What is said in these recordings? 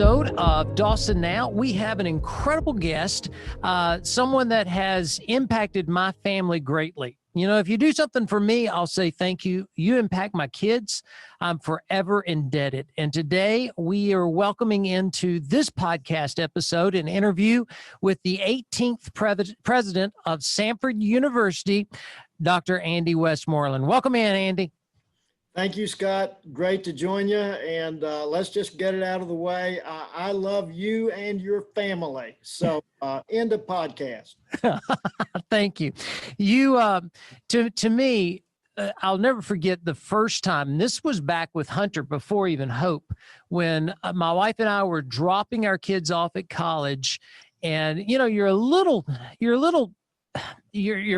episode of Dawson Now. We have an incredible guest, someone that has impacted my family greatly. You know, if you do something for me, I'll say thank you. You impact my kids. I'm forever indebted. And today we are welcoming into this podcast episode an interview with the 18th president of Samford University, Dr. Andy Westmoreland. Welcome in, Andy. Thank you, Scott. Great to join you. And let's just get it out of the way. I love you and your family. So end of podcast. Thank you. You, to me, I'll never forget the first time. This was back with Hunter before even Hope, when my wife and I were dropping our kids off at college. And, you know, you're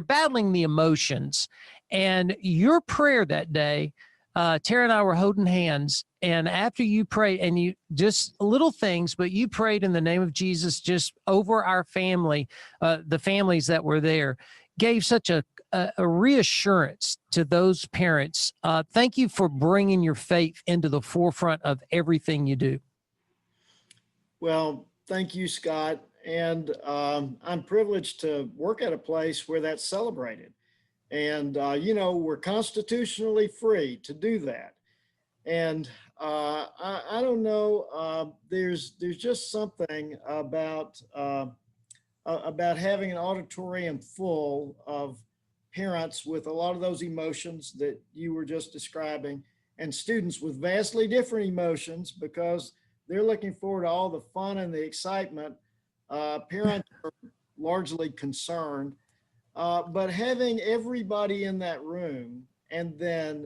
battling the emotions. And your prayer that day, Tara and I were holding hands, and after you prayed, and you just little things, but you prayed in the name of Jesus just over our family, the families that were there, gave such a reassurance to those parents. Thank you for bringing your faith into the forefront of everything you do. Well, thank you, Scott. And I'm privileged to work at a place where that's celebrated. And, you know, we're constitutionally free to do that. And I don't know, there's just something about having an auditorium full of parents with a lot of those emotions that you were just describing, and students with vastly different emotions because they're looking forward to all the fun and the excitement. Parents are largely concerned. But having everybody in that room and then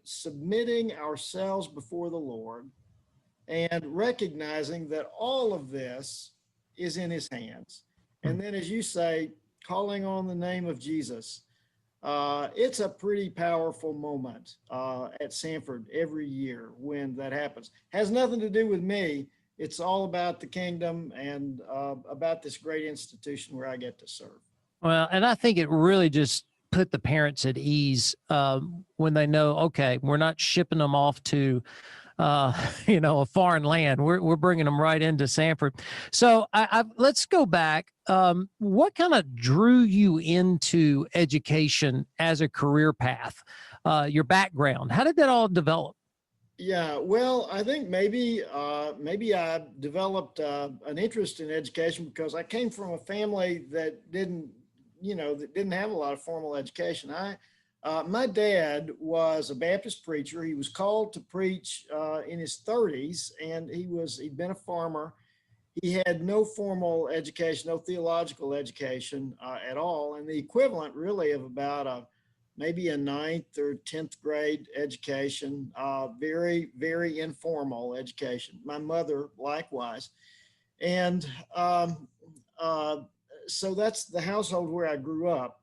submitting ourselves before the Lord and recognizing that all of this is in his hands. And then, as you say, calling on the name of Jesus, it's a pretty powerful moment at Samford every year when that happens. Has nothing to do with me. It's all about the kingdom and about this great institution where I get to serve. Well, and I think it really just put the parents at ease when they know, okay, we're not shipping them off to, a foreign land. We're bringing them right into Samford. So let's go back. What kind of drew you into education as a career path? Your background? How did that all develop? Yeah, well, I think maybe I developed an interest in education because I came from a family that didn't have a lot of formal education. My dad was a Baptist preacher. He was called to preach in his 30s, and he'd been a farmer. He had no formal education, no theological education at all, and the equivalent really of about maybe a 9th or 10th grade education, very, very informal education. My mother likewise. And so that's the household where I grew up.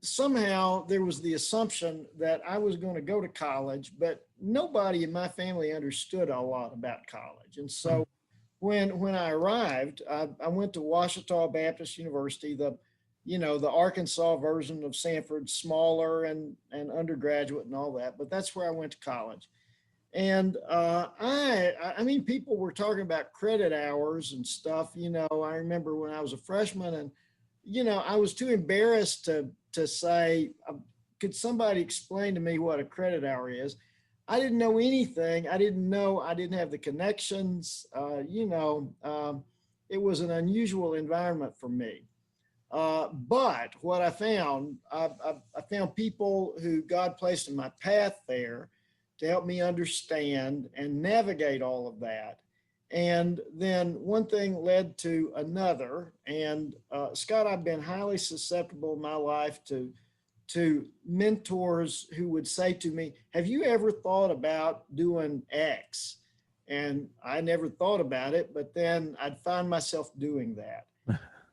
Somehow there was the assumption that I was going to go to college, but nobody in my family understood a lot about college. And so when I arrived, I went to Ouachita Baptist University, the Arkansas version of Samford, smaller and undergraduate and all that, but that's where I went to college. And I mean, people were talking about credit hours and stuff. I remember when I was a freshman, and I was too embarrassed to say, could somebody explain to me what a credit hour is? I didn't know anything. I didn't have the connections. It was an unusual environment for me. But what I found people who God placed in my path there to help me understand and navigate all of that. And then one thing led to another. And Scott, I've been highly susceptible in my life to mentors who would say to me, have you ever thought about doing X? And I never thought about it, but then I'd find myself doing that.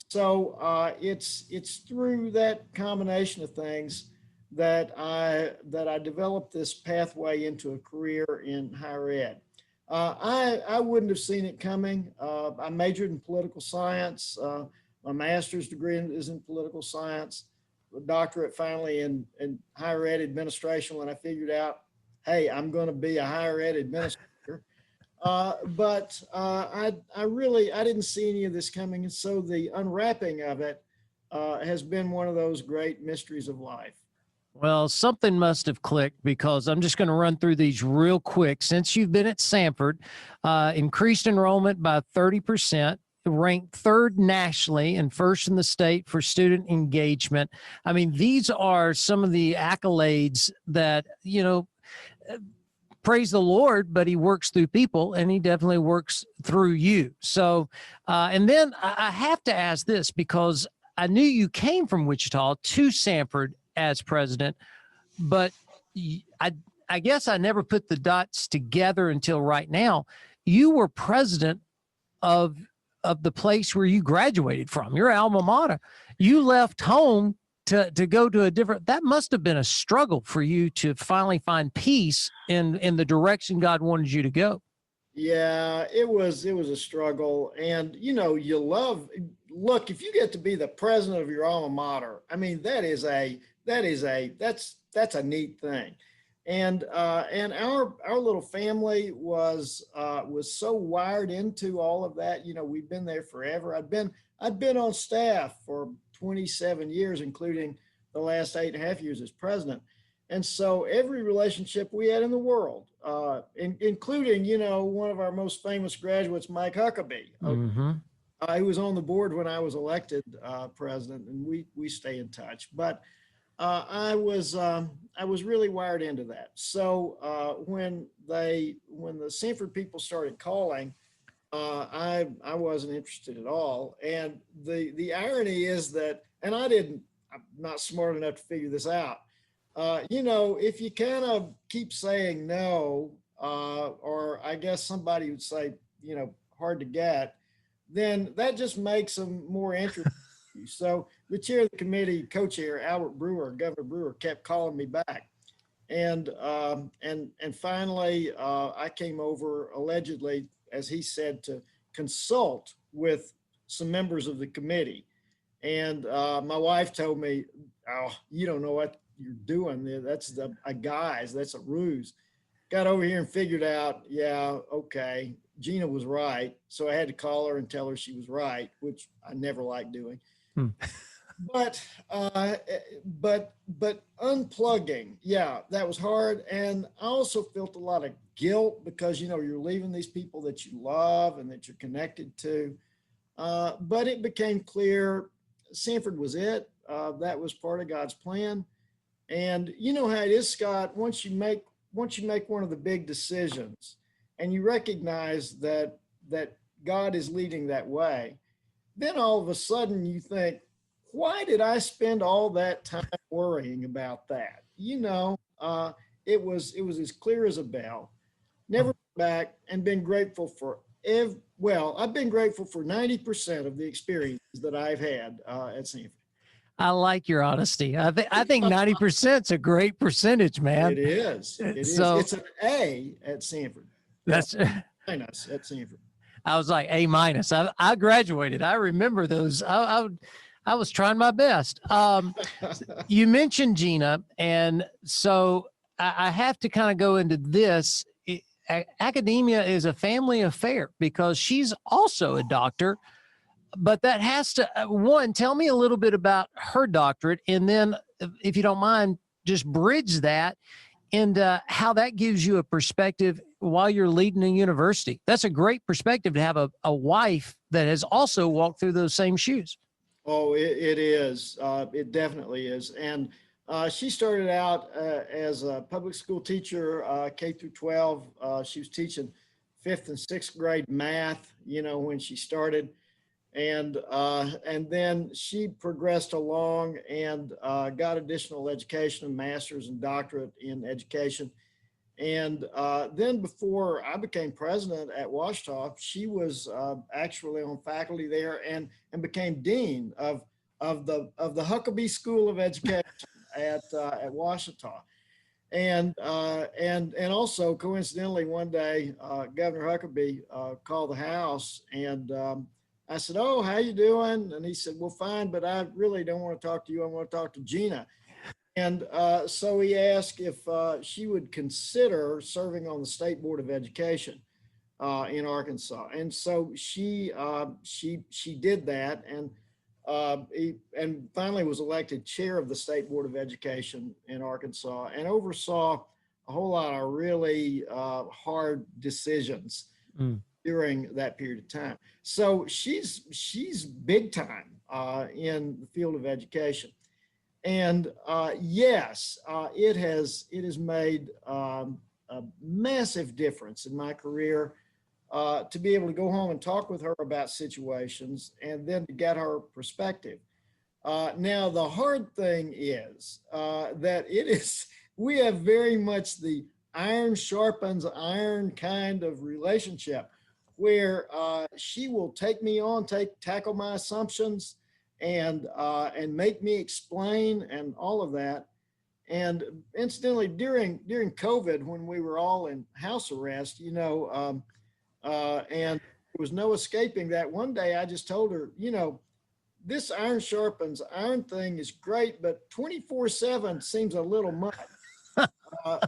So it's through that combination of things that I developed this pathway into a career in higher ed. I wouldn't have seen it coming. I majored in political science. My master's degree is in political science, a doctorate finally in higher ed administration when I figured out, hey, I'm going to be a higher ed administrator. I didn't see any of this coming. And so the unwrapping of it has been one of those great mysteries of life. Well, something must have clicked because I'm just going to run through these real quick. Since you've been at Samford, increased enrollment by 30%, ranked third nationally and first in the state for student engagement. I mean, these are some of the accolades that, praise the Lord, but he works through people and he definitely works through you. So, and then I have to ask this because I knew you came from Wichita to Samford as president, but I, I guess I never put the dots together until right now. You were president of the place where you graduated from, your alma mater. You left home to go to a different, that must have been a struggle for you to finally find peace in the direction God wanted you to go. Yeah, it was a struggle. And look, if you get to be the president of your alma mater, I mean, that's a neat thing. And our little family was so wired into all of that. We've been there forever. I'd been on staff for 27 years, including the last 8.5 years as president. And so every relationship we had in the world, including, one of our most famous graduates, Mike Huckabee, Mm-hmm. who was on the board when I was elected president, and we stay in touch. But I was really wired into that. So when the Sanford people started calling, I wasn't interested at all. And the irony is that, and I'm not smart enough to figure this out. If you kind of keep saying no, or I guess somebody would say, hard to get, then that just makes them more interested. So the chair of the committee, co-chair Governor Brewer, kept calling me back, and finally I came over allegedly, as he said, to consult with some members of the committee. And my wife told me, "Oh, you don't know what you're doing there. That's a guise. That's a ruse." Got over here and figured out, yeah, okay, Gina was right. So I had to call her and tell her she was right, which I never liked doing. Hmm. But unplugging, yeah, that was hard. And I also felt a lot of guilt because you're leaving these people that you love and that you're connected to. But it became clear Sanford was it. That was part of God's plan. And you know how it is, Scott. Once you make one of the big decisions, and you recognize that God is leading that way, then all of a sudden you think, why did I spend all that time worrying about that? It was as clear as a bell. Never back, and been grateful for I've been grateful for 90% of the experiences that I've had at Sanford. I like your honesty. I think 90% is a great percentage, man. It is. It is. So It's an A at Sanford. that's, Minus at Sanford. I was like A minus. I graduated. I remember those. I was trying my best. You mentioned Gina, and so I have to kind of go into this. Academia is a family affair because she's also a doctor, but that has to, one, tell me a little bit about her doctorate, and then, if you don't mind, just bridge that and how that gives you a perspective while you're leading a university. That's a great perspective to have a wife that has also walked through those same shoes. Oh, it is. It definitely is. And she started out as a public school teacher, K through 12. She was teaching 5th and 6th grade math, when she started. And then she progressed along and got additional education, a master's and doctorate in education. And then before I became president at Washita, she was actually on faculty there and became dean of the Huckabee School of Education at Washita. And also coincidentally, one day Governor Huckabee called the house, and I said, "Oh, how you doing?" And he said, "Well, fine, but I really don't want to talk to you. I want to talk to Gina." And so he asked if she would consider serving on the State Board of Education. in Arkansas. And so she did that, and finally was elected chair of the State Board of Education in Arkansas, and oversaw a whole lot of really hard decisions during that period of time. So she's big time in the field of education. And yes, it has made a massive difference in my career to be able to go home and talk with her about situations and then to get her perspective. Now, the hard thing is that we have very much the iron sharpens iron kind of relationship where she will take me on, tackle my assumptions and make me explain and all of that. And incidentally, during COVID, when we were all in house arrest, and there was no escaping that, one day I just told her, this iron sharpens iron thing is great, but 24/7 seems a little much.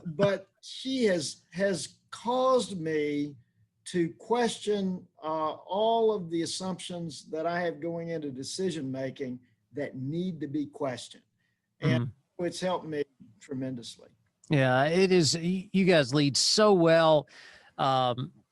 But she has caused me to question all of the assumptions that I have going into decision making that need to be questioned. And it's helped me tremendously. Yeah, it is. You guys lead so well.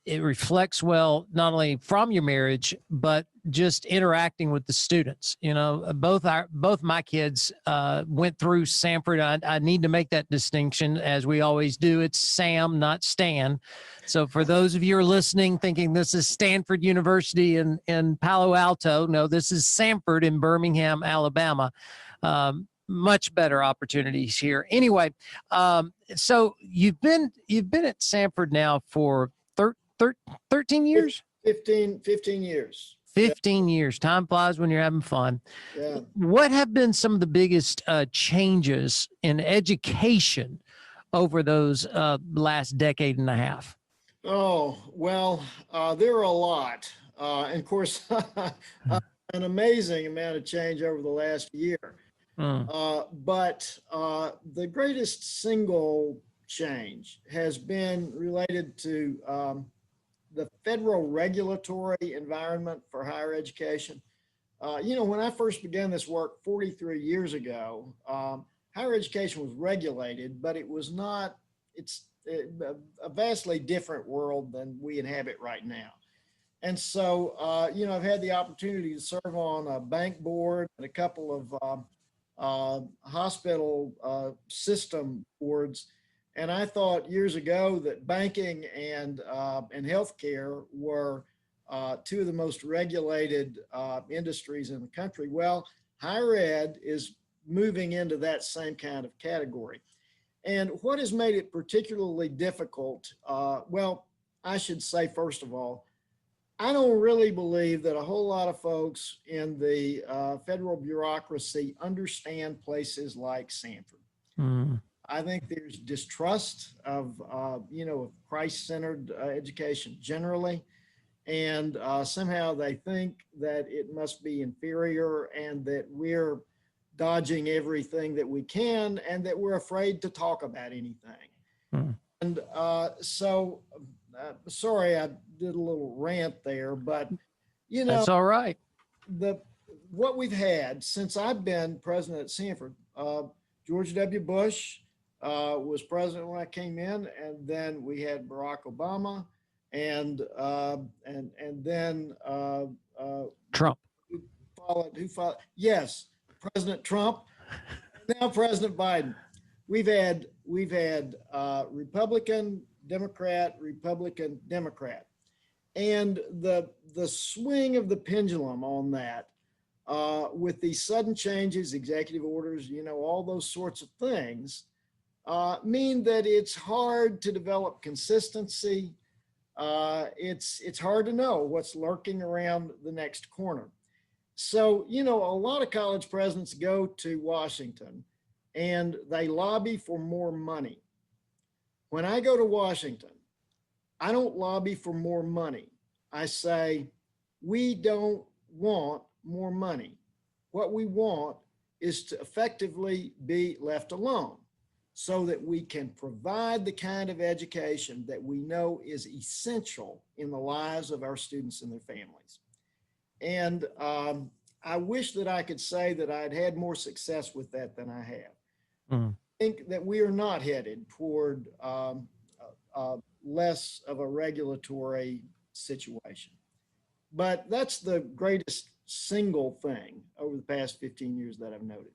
It reflects well, not only from your marriage, but just interacting with the students. Both my kids went through Samford. I need to make that distinction, as we always do. It's Sam, not Stan. So for those of you who are listening, thinking this is Stanford University in Palo Alto, no, this is Samford in Birmingham, Alabama. Much better opportunities here. Anyway, so you've been at Samford now for 13 years? 15 years. 15 years. Time flies when you're having fun. Yeah. What have been some of the biggest changes in education over those last decade and a half? Oh, well, there are a lot. And of course, an amazing amount of change over the last year. But the greatest single change has been related to the federal regulatory environment for higher education. When I first began this work 43 years ago, higher education was regulated, but it was not, it's a vastly different world than we inhabit right now. And so, I've had the opportunity to serve on a bank board and a couple of hospital system boards. And I thought years ago that banking and healthcare were two of the most regulated industries in the country. Well, higher ed is moving into that same kind of category. And what has made it particularly difficult? Well, I should say, first of all, I don't really believe that a whole lot of folks in the federal bureaucracy understand places like Samford. I think there's distrust of, Christ-centered education generally. And somehow they think that it must be inferior and that we're dodging everything that we can and that we're afraid to talk about anything. And so, sorry, I did a little rant there, but, That's all right. What we've had since I've been president at Samford, George W. Bush was president when I came in, and then we had Barack Obama, and then Trump. Who followed? Yes, President Trump. Now President Biden. We've had Republican, Democrat, Republican, Democrat, and the swing of the pendulum on that with these sudden changes, executive orders, all those sorts of things. Mean that it's hard to develop consistency. It's hard to know what's lurking around the next corner. So, a lot of college presidents go to Washington and they lobby for more money. When I go to Washington, I don't lobby for more money. I say, we don't want more money. What we want is to effectively be left alone. so that we can provide the kind of education that we know is essential in the lives of our students and their families. And I wish that I could say that I'd had more success with that than I have. Mm. I think that we are not headed toward less of a regulatory situation. But that's the greatest single thing over the past 15 years that I've noted.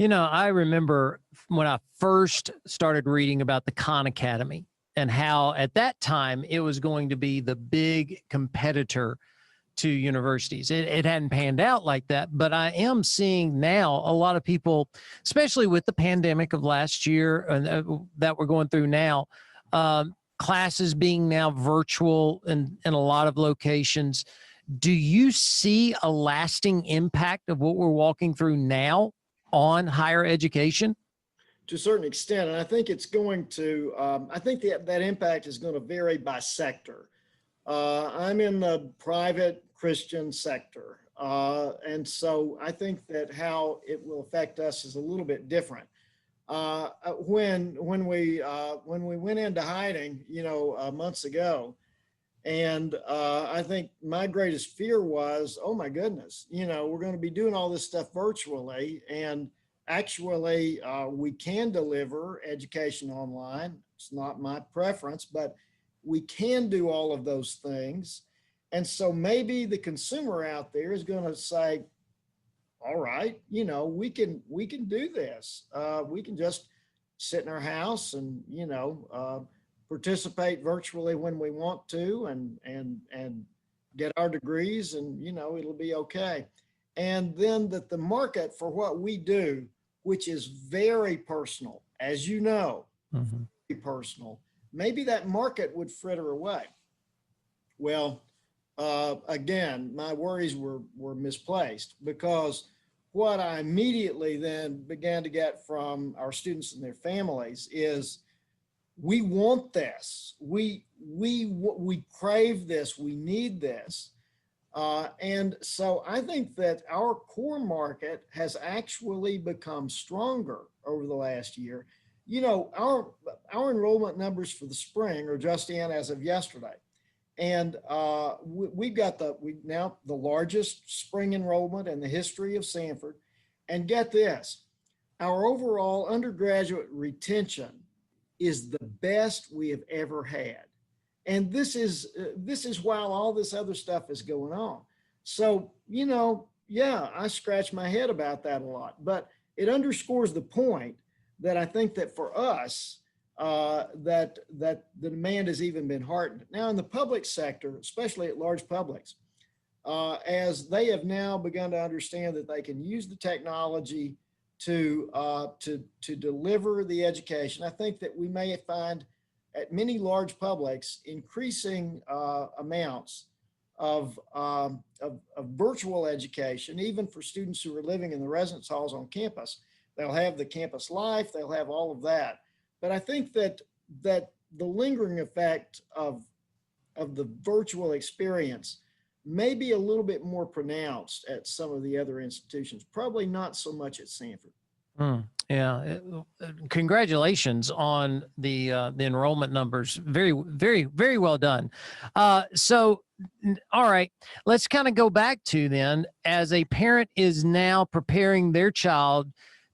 I remember when I first started reading about the Khan Academy and how at that time it was going to be the big competitor to universities. It hadn't panned out like that, but I am seeing now a lot of people, especially with the pandemic of last year and that we're going through now, classes being now virtual in a lot of locations. Do you see a lasting impact of what we're walking through now on higher education? To a certain extent, and I think it's going to, I think that impact is going to vary by sector. I'm in the private Christian sector. And so I think that how it will affect us is a little bit different. When we went into hiding, months ago, and I think my greatest fear was, oh my goodness, we're going to be doing all this stuff virtually, and actually we can deliver education online. It's not my preference, but we can do all of those things. And so maybe the consumer out there is going to say, all right, we can do this. We can just sit in our house and, participate virtually when we want to and get our degrees, and, it'll be okay. And then that the market for what we do, which is very personal, as you know, very personal, maybe that market would fritter away. Well, again, my worries were misplaced, because what I immediately then began to get from our students and their families is, we want this. We crave this. We need this. And so I think that our core market has actually become stronger over the last year. Our enrollment numbers for the spring are just in as of yesterday. And we've got now the largest spring enrollment in the history of Sanford. And get this, our overall undergraduate retention is the best we have ever had. And this is while all this other stuff is going on. So, yeah, I scratch my head about that a lot, but it underscores the point that I think that for us, that the demand has even been heightened. Now in the public sector, especially at large publics, as they have now begun to understand that they can use the technology to deliver the education, I think that we may find at many large publics increasing amounts of virtual education, even for students who are living in the residence halls on campus. They'll have the campus life, they'll have all of that. But I think that the lingering effect of the virtual experience may be a little bit more pronounced at some of the other institutions, probably not so much at Sanford. Yeah. Congratulations on the enrollment numbers. Very, very, very well done. So, all right, let's kind of go back to then, as a parent is now preparing their child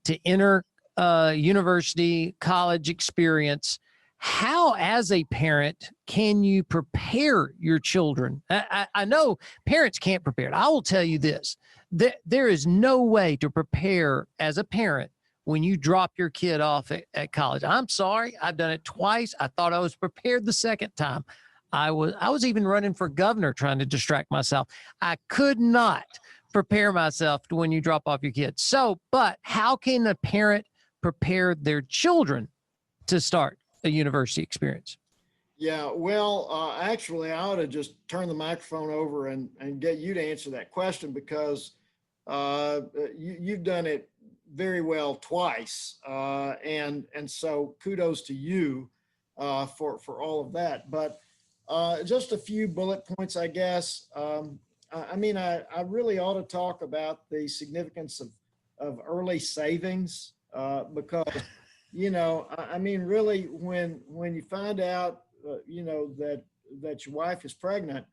to enter university, college experience. How, as a parent, can you prepare your children? I know parents can't prepare it. I will tell you this. There is no way to prepare as a parent when you drop your kid off at college. I'm sorry. I've done it twice. I thought I was prepared the second time. I was even running for governor trying to distract myself. I could not prepare myself to when you drop off your kid. So, but how can a parent prepare their children to start a university experience? Yeah, well, actually, I ought to just turn the microphone over and get you to answer that question, because you've done it very well twice, and so kudos to you for all of that. But just a few bullet points, I guess. I really ought to talk about the significance of early savings, because I mean, really, when you find out, that your wife is pregnant,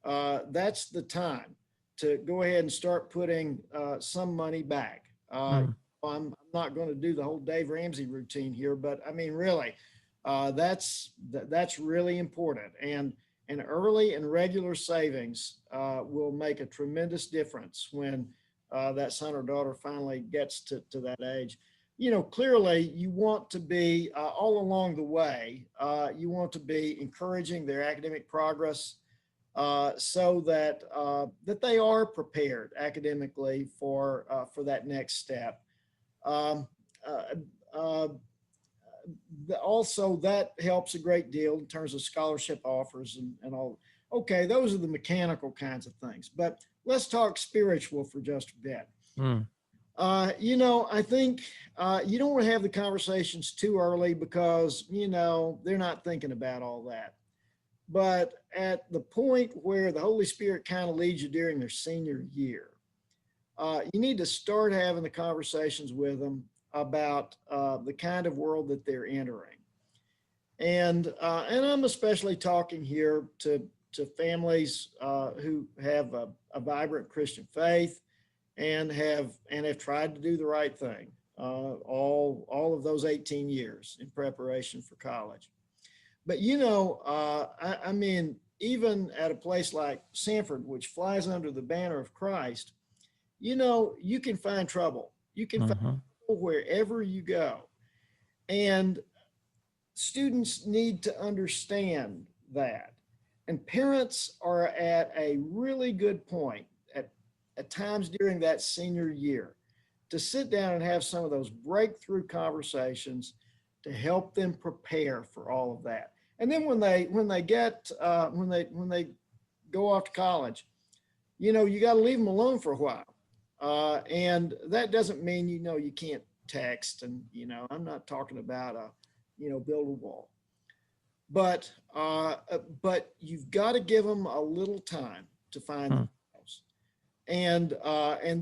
that's the time to go ahead and start putting some money back. Mm. I'm not going to do the whole Dave Ramsey routine here, but I mean, really, that's really important. And early and regular savings will make a tremendous difference when that son or daughter finally gets to that age. Clearly you want to be all along the way, you want to be encouraging their academic progress so that they are prepared academically for that next step. Um, uh, uh, Also, that helps a great deal in terms of scholarship offers and all. Okay, those are the mechanical kinds of things, but let's talk spiritual for just a bit. Mm. I think you don't want to have the conversations too early because, they're not thinking about all that. But at the point where the Holy Spirit kind of leads you during their senior year, you need to start having the conversations with them about the kind of world that they're entering. And I'm especially talking here to families who have a vibrant Christian faith and have tried to do the right thing all of those 18 years in preparation for college. But I mean, even at a place like Sanford, which flies under the banner of Christ, you can find trouble. You can find trouble wherever you go. And students need to understand that. And parents are at a really good point at times during that senior year to sit down and have some of those breakthrough conversations to help them prepare for all of that. And then when they go off to college, you got to leave them alone for a while. And that doesn't mean, you can't text and, I'm not talking about build a wall, but you've got to give them a little time to find themselves. And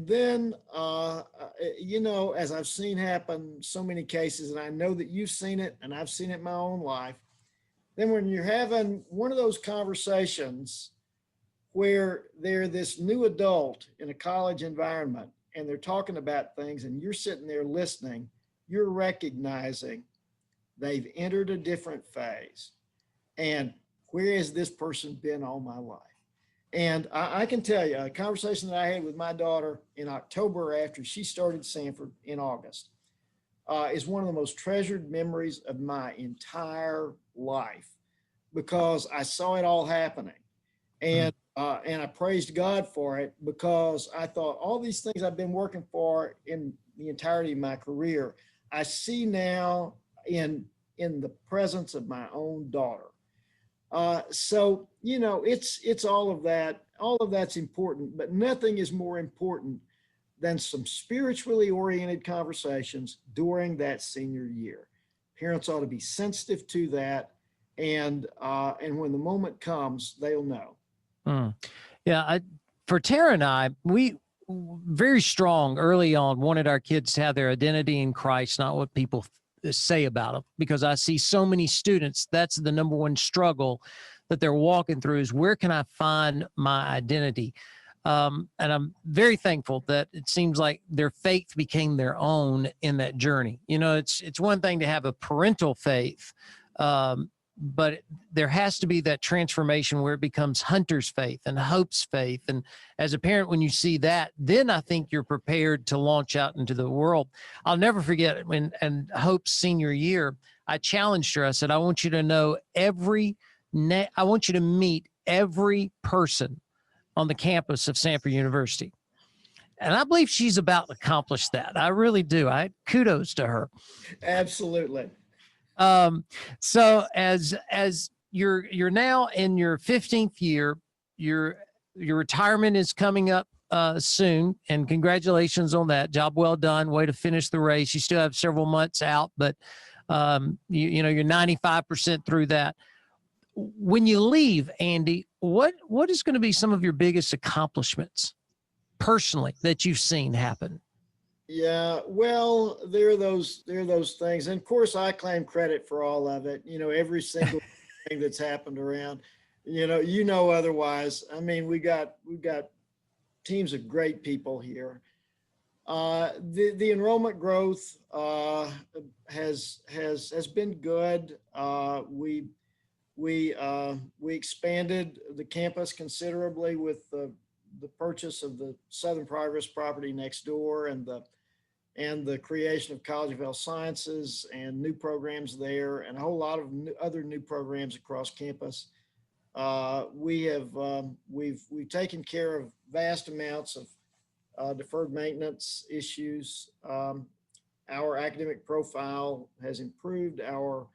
then, as I've seen happen so many cases, and I know that you've seen it and I've seen it in my own life, then when you're having one of those conversations where they're this new adult in a college environment and they're talking about things and you're sitting there listening, you're recognizing they've entered a different phase. And where has this person been all my life? And I can tell you a conversation that I had with my daughter in October after she started Sanford in August is one of the most treasured memories of my entire life because I saw it all happening. And I praised God for it because I thought all these things I've been working for in the entirety of my career, I see now in the presence of my own daughter. So, it's all of that. All of that's important, but nothing is more important than some spiritually oriented conversations during that senior year. Parents ought to be sensitive to that. And when the moment comes, they'll know. Yeah. For Tara and I, we very strong early on wanted our kids to have their identity in Christ, not what people say about them, because I see so many students, that's the number one struggle that they're walking through is where can I find my identity? And I'm very thankful that it seems like their faith became their own in that journey. It's one thing to have a parental faith, but there has to be that transformation where it becomes Hunter's faith and Hope's faith. And as a parent, when you see that, then I think you're prepared to launch out into the world. I'll never forget when, and Hope's senior year, I challenged her. I said, I want you to know I want you to meet every person on the campus of Sanford University. And I believe she's about to accomplish that. I really do. Kudos to her. Absolutely. So as you're now in your 15th year, your retirement is coming up soon, and congratulations on that. Job well done. Way to finish the race. You still have several months out, but you're 95% through that. When you leave, Andy, what is going to be some of your biggest accomplishments personally that you've seen happen? Yeah, well, there are those things. And of course I claim credit for all of it. Every single thing that's happened around, otherwise. I mean, we got teams of great people here. The enrollment growth has been good. We expanded the campus considerably with the purchase of the Southern Progress property next door, and the creation of College of Health Sciences and new programs there, and a whole lot of other new programs across campus. We've taken care of vast amounts of deferred maintenance issues. Our academic profile has improved. I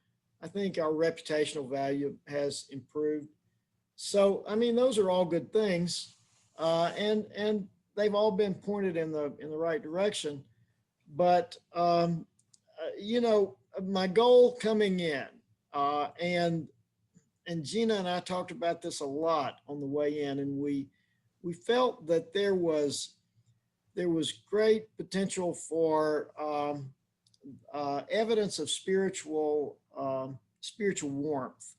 think our reputational value has improved. So, I mean, those are all good things, and they've all been pointed in the right direction. But my goal coming in, and Gina and I talked about this a lot on the way in, and we felt that there was great potential for evidence of spiritual warmth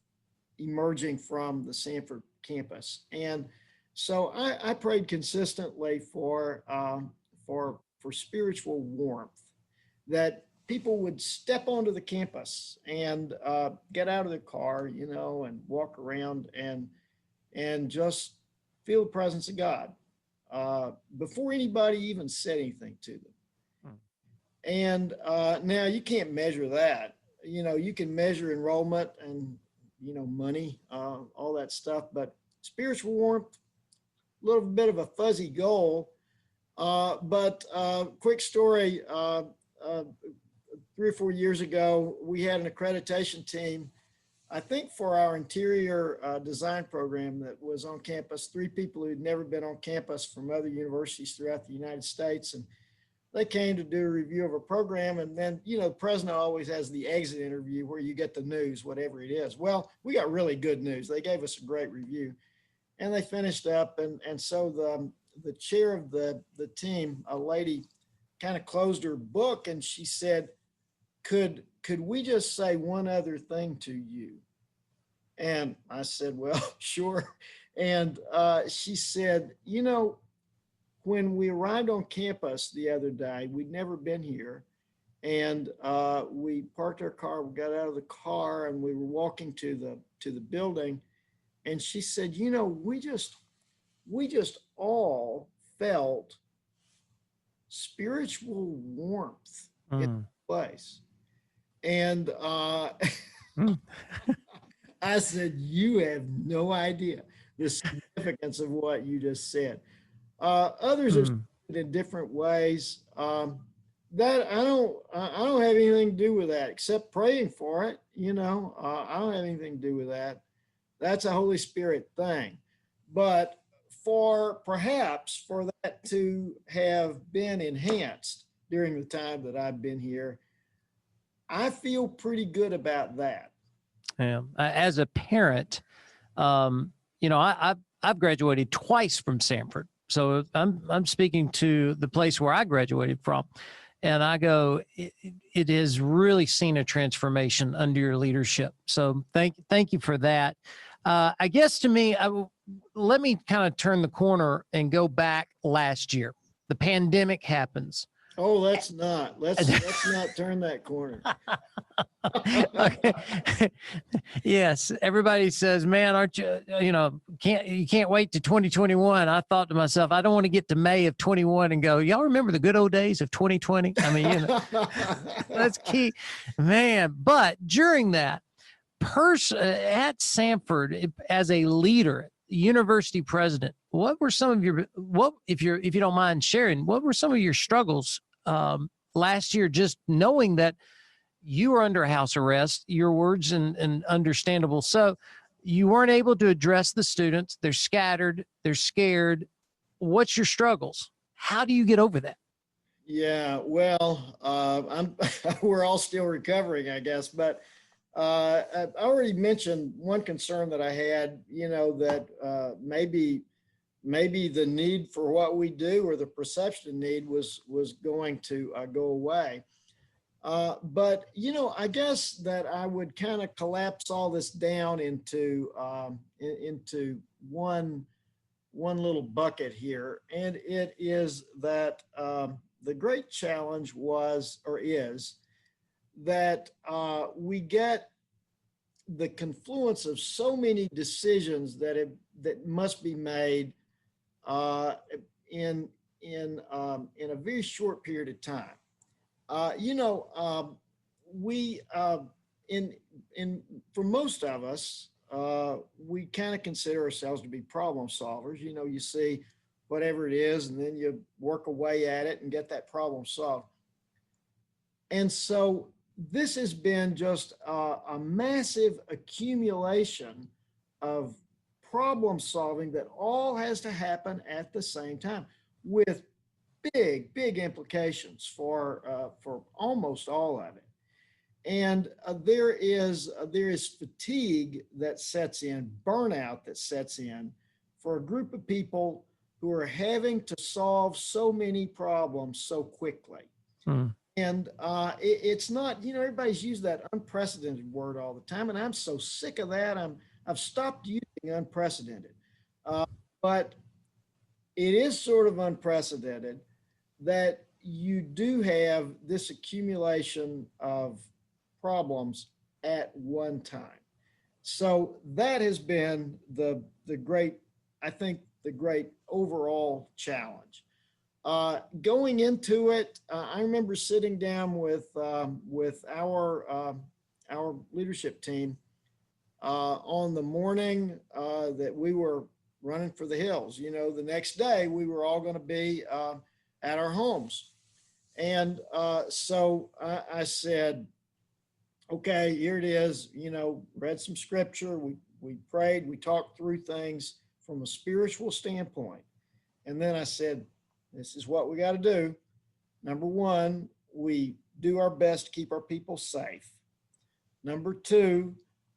emerging from the Sanford campus. And so I prayed consistently for spiritual warmth, that people would step onto the campus and get out of the car, and walk around and just feel the presence of God before anybody even said anything to them. And now you can't measure that. You can measure enrollment and money, all that stuff, but spiritual warmth, a little bit of a fuzzy goal. But quick story, 3 or 4 years ago, we had an accreditation team, I think for our interior design program that was on campus, 3 people who'd never been on campus from other universities throughout the United States. And they came to do a review of a program. And then, the president always has the exit interview where you get the news, whatever it is. Well, we got really good news. They gave us a great review, and they finished up. And so the chair of the team, a lady, kind of closed her book, and she said, could we just say one other thing to you? And I said, well, sure. And she said, when we arrived on campus the other day, we'd never been here, and we parked our car, we got out of the car, and we were walking to the building. And she said, we just all felt spiritual warmth in the place. And I said, you have no idea the significance of what you just said. Others have said it in different ways. That I don't have anything to do with that except praying for it. I don't have anything to do with that. That's a Holy Spirit thing. But perhaps for that to have been enhanced during the time that I've been here, I feel pretty good about that. Yeah. As a parent, I've graduated twice from Sanford. So I'm speaking to the place where I graduated from. And I go, it has really seen a transformation under your leadership. So thank you for that. I guess to me, let me kind of turn the corner and go back last year. The pandemic happens. Oh, let's not turn that corner. Okay. Yes. Everybody says, man, aren't you, you can't wait to 2021. I thought to myself, I don't want to get to May of 21 and go, y'all remember the good old days of 2020? I mean, that's key, man. But during that at Sanford as a leader, university president, what were some of if you don't mind sharing, what were some of your struggles last year, just knowing that you were under house arrest, your words and understandable. So you weren't able to address the students. They're scattered. They're scared. What's your struggles? How do you get over that? Yeah, well, we're all still recovering, I guess. But I already mentioned one concern that I had, that maybe maybe the need for what we do, or the perception of need, was going to go away. But, I guess that I would kind of collapse all this down into one little bucket here. And it is that the great challenge was, or is, that we get the confluence of so many decisions that must be made in a very short period of time. We for most of us, we kind of consider ourselves to be problem solvers. You see whatever it is, and then you work away at it and get that problem solved. And so this has been just a massive accumulation of problem solving that all has to happen at the same time, with big implications for almost all of it. And there is fatigue that sets in, burnout that sets in, for a group of people who are having to solve so many problems so quickly. And it's not, everybody's used that unprecedented word all the time, and I'm so sick of that. I've stopped using unprecedented. But it is sort of unprecedented that you do have this accumulation of problems at one time. So that has been the great overall challenge. Going into it, I remember sitting down with our leadership team on the morning that we were running for the hills. The next day we were all going to be at our homes, and so I said, "Okay, here it is." Read some scripture. We prayed. We talked through things from a spiritual standpoint, and then I said, "This is what we got to do. Number one, we do our best to keep our people safe. Number two,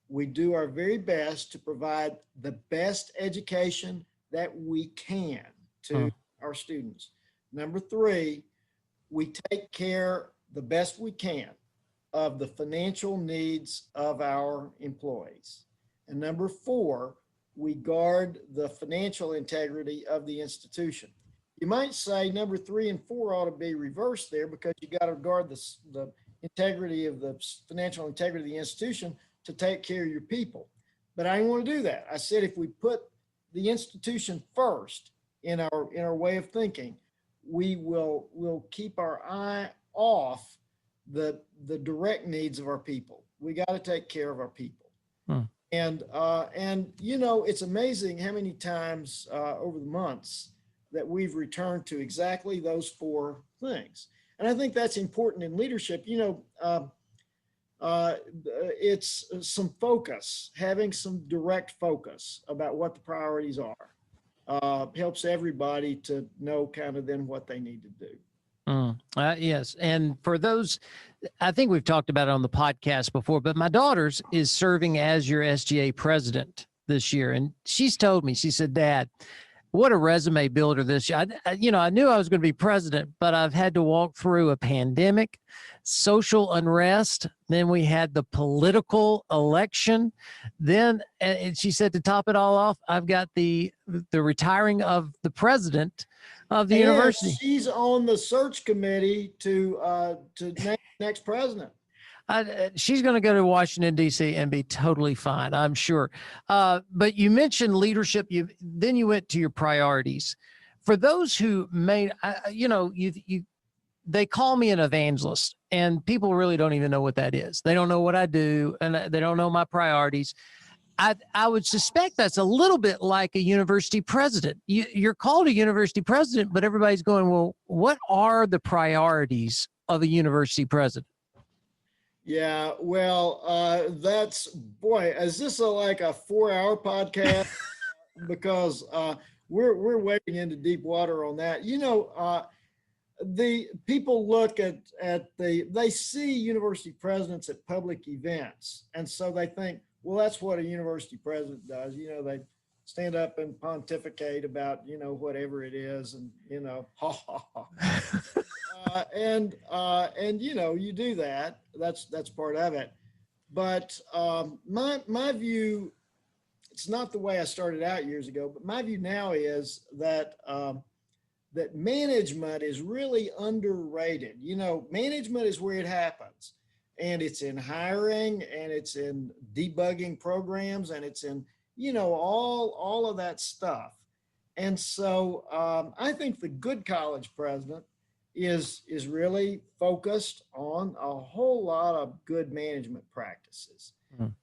we do our very best to provide the best education that we can to our students. Number three, we take care the best we can of the financial needs of our employees. And number four, we guard the financial integrity of the institution." You might say number 3 and 4 ought to be reversed there, because you got to guard the integrity of the financial integrity of the institution to take care of your people. But I didn't want to do that. I said, if we put the institution first in our way of thinking, we'll keep our eye off the direct needs of our people. We got to take care of our people. And it's amazing how many times over the months that we've returned to exactly those 4 things. And I think that's important in leadership. It's some focus, having some direct focus about what the priorities are, helps everybody to know kind of then what they need to do. Yes. And for those, I think we've talked about it on the podcast before, but my daughter's is serving as your SGA president this year. And she's told me, she said, "Dad, what a resume builder this year. I knew I was going to be president, but I've had to walk through a pandemic, social unrest. Then we had the political election. Then, and she said, to top it all off, I've got the retiring of the president of the university." She's on the search committee to name the next president. She's going to go to Washington, D.C. and be totally fine, I'm sure. But you mentioned leadership. Then you went to your priorities. For those who may, they call me an evangelist, and people really don't even know what that is. They don't know what I do, and they don't know my priorities. I would suspect that's a little bit like a university president. You're called a university president, but everybody's going, well, what are the priorities of a university president? Yeah, well, is this like a 4-hour podcast? Because we're wading into deep water on that. The people look they see university presidents at public events, and so they think, well, that's what a university president does. They stand up and pontificate about, whatever it is. And, ha, ha, ha. And, you do that. That's part of it. But my view, it's not the way I started out years ago, but my view now is that that management is really underrated. Management is where it happens, and it's in hiring, and it's in debugging programs, and it's in all of that stuff. And so I think the good college president is really focused on a whole lot of good management practices. Mm.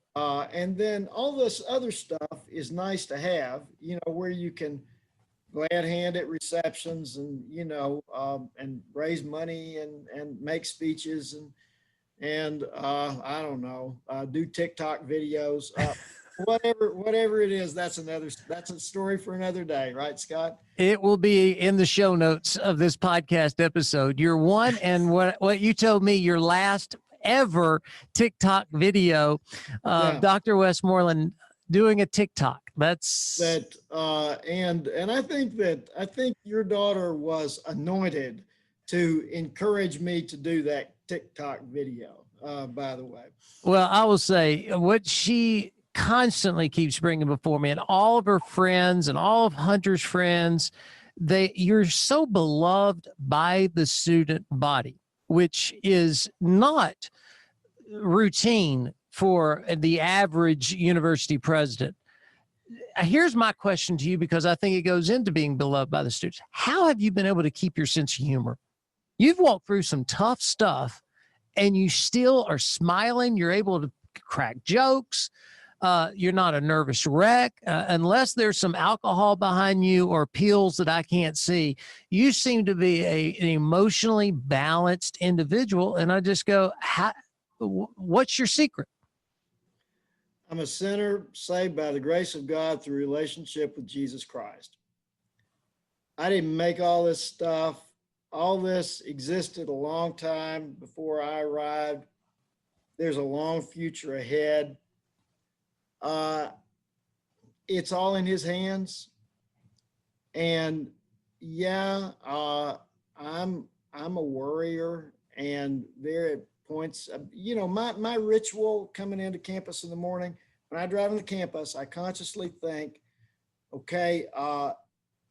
And then all this other stuff is nice to have, where you can glad hand at receptions and, and raise money and make speeches and I don't know, do TikTok videos, whatever it is. That's a story for another day. Right, Scott? It will be in the show notes of this podcast episode. Your one and what you told me, your last ever TikTok video, Dr. Westmoreland doing a TikTok. That's that. And I think your daughter was anointed to encourage me to do that TikTok video, by the way. Well, I will say what she constantly keeps bringing before me, and all of her friends and all of Hunter's friends, you're so beloved by the student body, which is not routine for the average university president. Here's my question to you, because I think it goes into being beloved by the students. How have you been able to keep your sense of humor? You've walked through some tough stuff and you still are smiling. You're able to crack jokes. You're not a nervous wreck, unless there's some alcohol behind you or pills that I can't see. You seem to be an emotionally balanced individual. And I just go, what's your secret? I'm a sinner saved by the grace of God through relationship with Jesus Christ. I didn't make all this stuff. All this existed a long time before I arrived. There's a long future ahead. It's all in his hands. And I'm a worrier, and there are points, my ritual coming into campus in the morning, when I drive into campus, I consciously think, okay,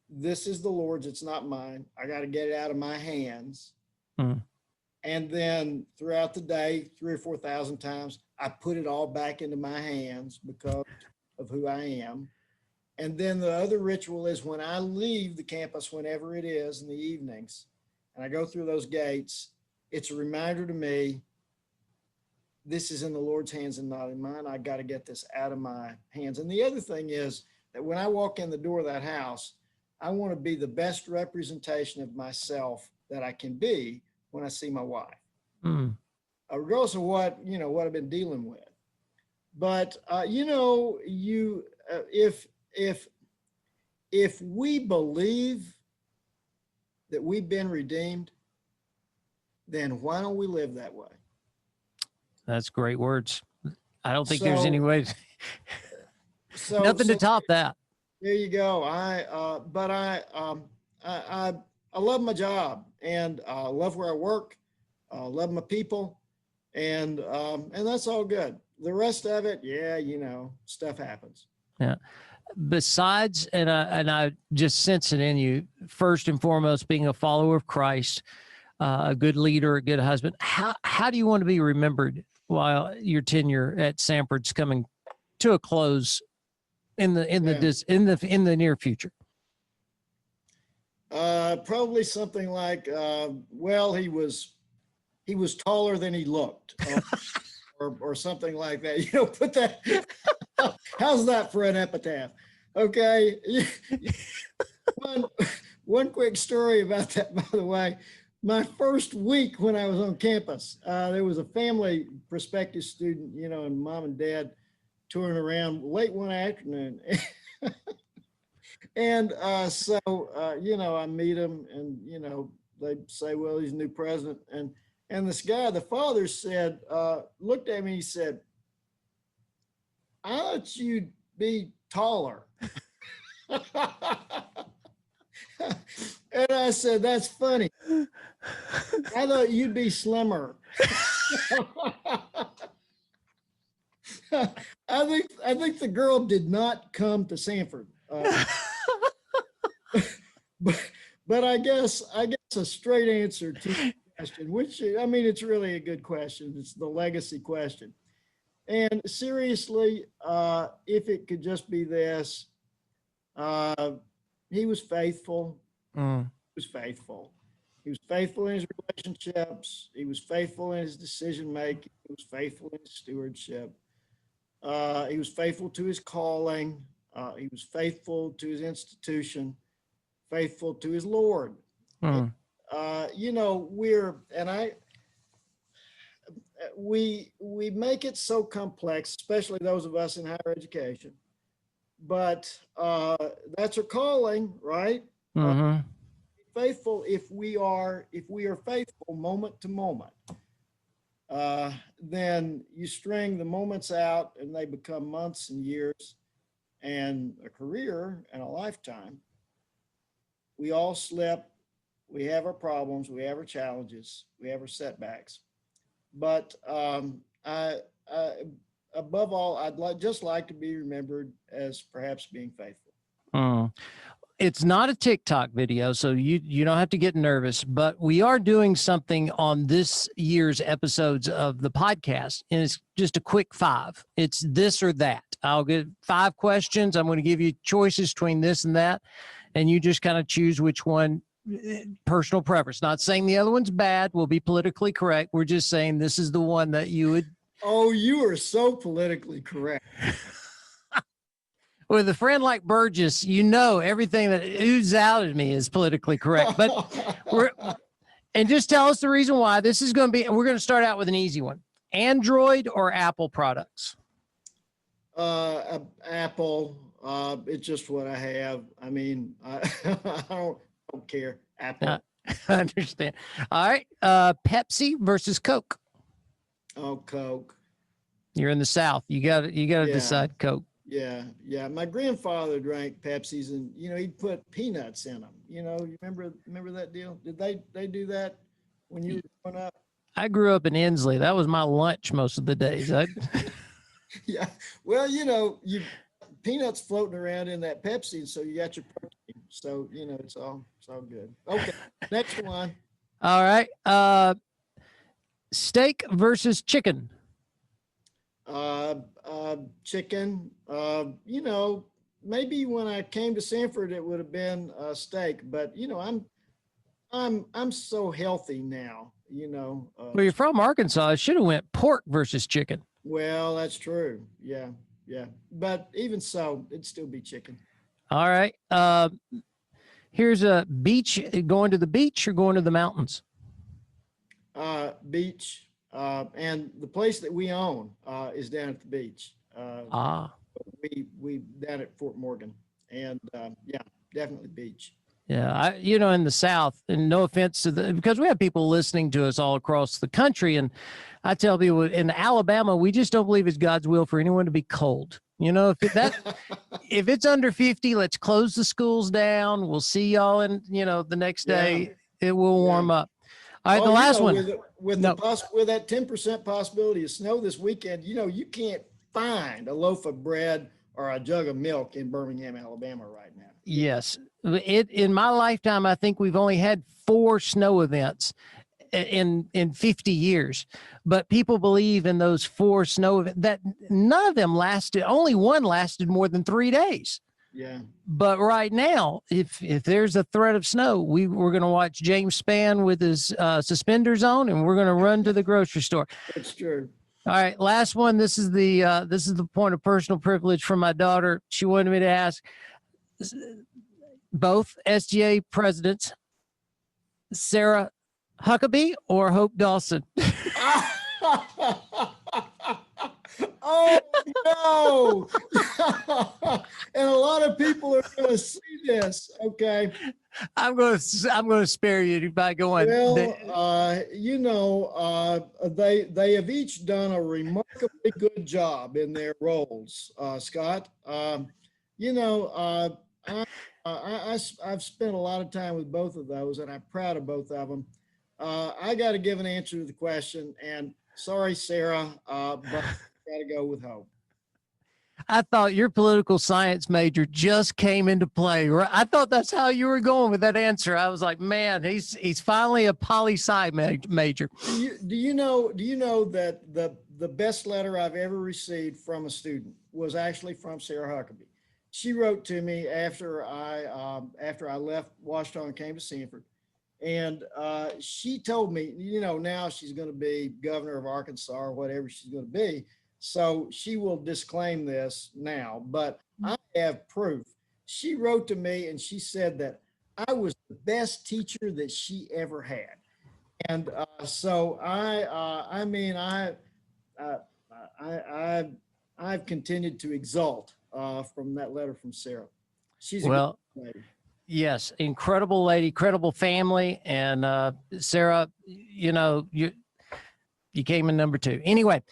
this is the Lord's, it's not mine. I got to get it out of my hands. Mm. And then throughout the day, 3,000 or 4,000 times, I put it all back into my hands because of who I am. And then the other ritual is when I leave the campus, whenever it is in the evenings, and I go through those gates, it's a reminder to me, this is in the Lord's hands and not in mine. I got to get this out of my hands. And the other thing is that when I walk in the door of that house, I want to be the best representation of myself that I can be when I see my wife, regardless of what I've been dealing with. But if we believe that we've been redeemed, then why don't we live that way? That's great words. I don't think there's any way. Nothing to top that. There you go. I love my job, and I love where I work. Love my people, and that's all good. The rest of it, stuff happens. Yeah. Besides, and I just sense it in you, first and foremost, being a follower of Christ, a good leader, a good husband. How do you want to be remembered while your tenure at Samford's coming to a close in the near future? Probably something like, he was taller than he looked, or something like that. Put that. How's that for an epitaph? Okay. One quick story about that, by the way. My first week when I was on campus, there was a family prospective student, and mom and dad touring around late one afternoon. And so I meet him, and, they say, well, he's the new president. And this guy, the father said, looked at me, he said, I thought you'd be taller. And I said, that's funny. I thought you'd be slimmer. I think the girl did not come to Sanford. But I guess a straight answer to the question, which, I mean, it's really a good question. It's the legacy question. And seriously, if it could just be this, he was faithful. Mm. He was faithful. He was faithful in his relationships. He was faithful in his decision making. He was faithful in his stewardship. He was faithful to his calling. He was faithful to his institution, faithful to his Lord. Mm. You know, we make it so complex, especially those of us in higher education. But that's our calling, right? Mm-hmm. Faithful if we are faithful moment to moment. Then you string the moments out and they become months and years and a career and a lifetime. We all slip. We have our problems. We have our challenges. We have our setbacks. But above all, I'd just like to be remembered as perhaps being faithful. Mm. It's not a TikTok video, so you don't have to get nervous, but we are doing something on this year's episodes of the podcast, and it's just a quick 5. It's this or that. I'll get 5 questions. I'm going to give you choices between this and that, and you just kind of choose which one, personal preference. Not saying the other one's bad. We'll be politically correct. We're just saying this is the one that you would. Oh, you are so politically correct. With a friend like Burgess, you know everything that oozes out of me is politically correct. But and just tell us the reason why. This is going to be, we're going to start out with an easy one. Android or Apple products? Apple. It's just what I have. I mean, I don't care. Apple. I understand. All right. Pepsi versus Coke. Oh, Coke. You're in the South. You got to decide Coke. Yeah. My grandfather drank Pepsis, and he'd put peanuts in them. You remember that deal? Did they do that when you were growing up? I grew up in Inslee. That was my lunch most of the days. Yeah. Well, you peanuts floating around in that Pepsi, so you got your protein. So it's all good. Okay. Next one. All right. Steak versus chicken. Chicken. Maybe when I came to Sanford, it would have been steak, but I'm so healthy now. Well, you're from Arkansas. It should have went pork versus chicken. Well, that's true. Yeah. But even so, it'd still be chicken. All right. Here's a beach. Going to the beach or going to the mountains? Beach. And the place that we own is down at the beach. We down at Fort Morgan, and yeah, definitely beach. Yeah, in the South, and no offense to because we have people listening to us all across the country, and I tell people in Alabama, we just don't believe it's God's will for anyone to be cold. If it's under 50, let's close the schools down. We'll see y'all in the next day. It will warm up. All right, the last one. With that 10% possibility of snow this weekend, you can't find a loaf of bread or a jug of milk in Birmingham, Alabama right now. Yes. In my lifetime, I think we've only had 4 snow events in 50 years. But people believe in those 4 snow events that none of them lasted. Only one lasted more than 3 days. Yeah. But right now, if there's a threat of snow, we're going to watch James Spann with his suspenders on, and we're going to run to the grocery store. That's true. All right, last one. This is the point of personal privilege from my daughter. She wanted me to ask both SGA presidents, Sarah Huckabee or Hope Dawson. Oh no! And a lot of people are going to see this. Okay, I'm going to spare you by going. Well, they have each done a remarkably good job in their roles. Scott, I've spent a lot of time with both of those, and I'm proud of both of them. I got to give an answer to the question, and sorry, Sarah, but got to go with hope. I thought your political science major just came into play. I thought that's how you were going with that answer. I was like, man, he's finally a poli-sci major. Do you know that the best letter I've ever received from a student was actually from Sarah Huckabee. She wrote to me after I left Washington and came to Sanford, and she told me, now she's going to be governor of Arkansas or whatever she's going to be. So she will disclaim this now, but I have proof. She wrote to me and she said that I was the best teacher that she ever had. And so I've continued to exult from that letter from Sarah. She's a good lady. Yes, incredible lady, credible family, and Sarah, you came in number 2. Anyway,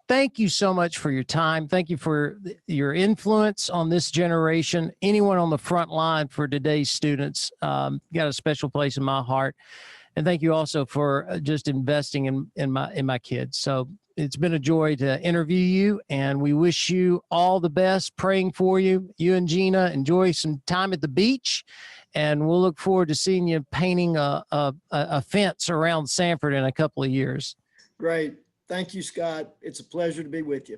thank you so much for your time. Thank you for your influence on this generation. Anyone on the front line for today's students got a special place in my heart. And thank you also for just investing in my kids. So it's been a joy to interview you, and we wish you all the best, praying for you. You and Gina enjoy some time at the beach, and we'll look forward to seeing you painting a fence around Sanford in a couple of years. Great. Thank you, Scott. It's a pleasure to be with you.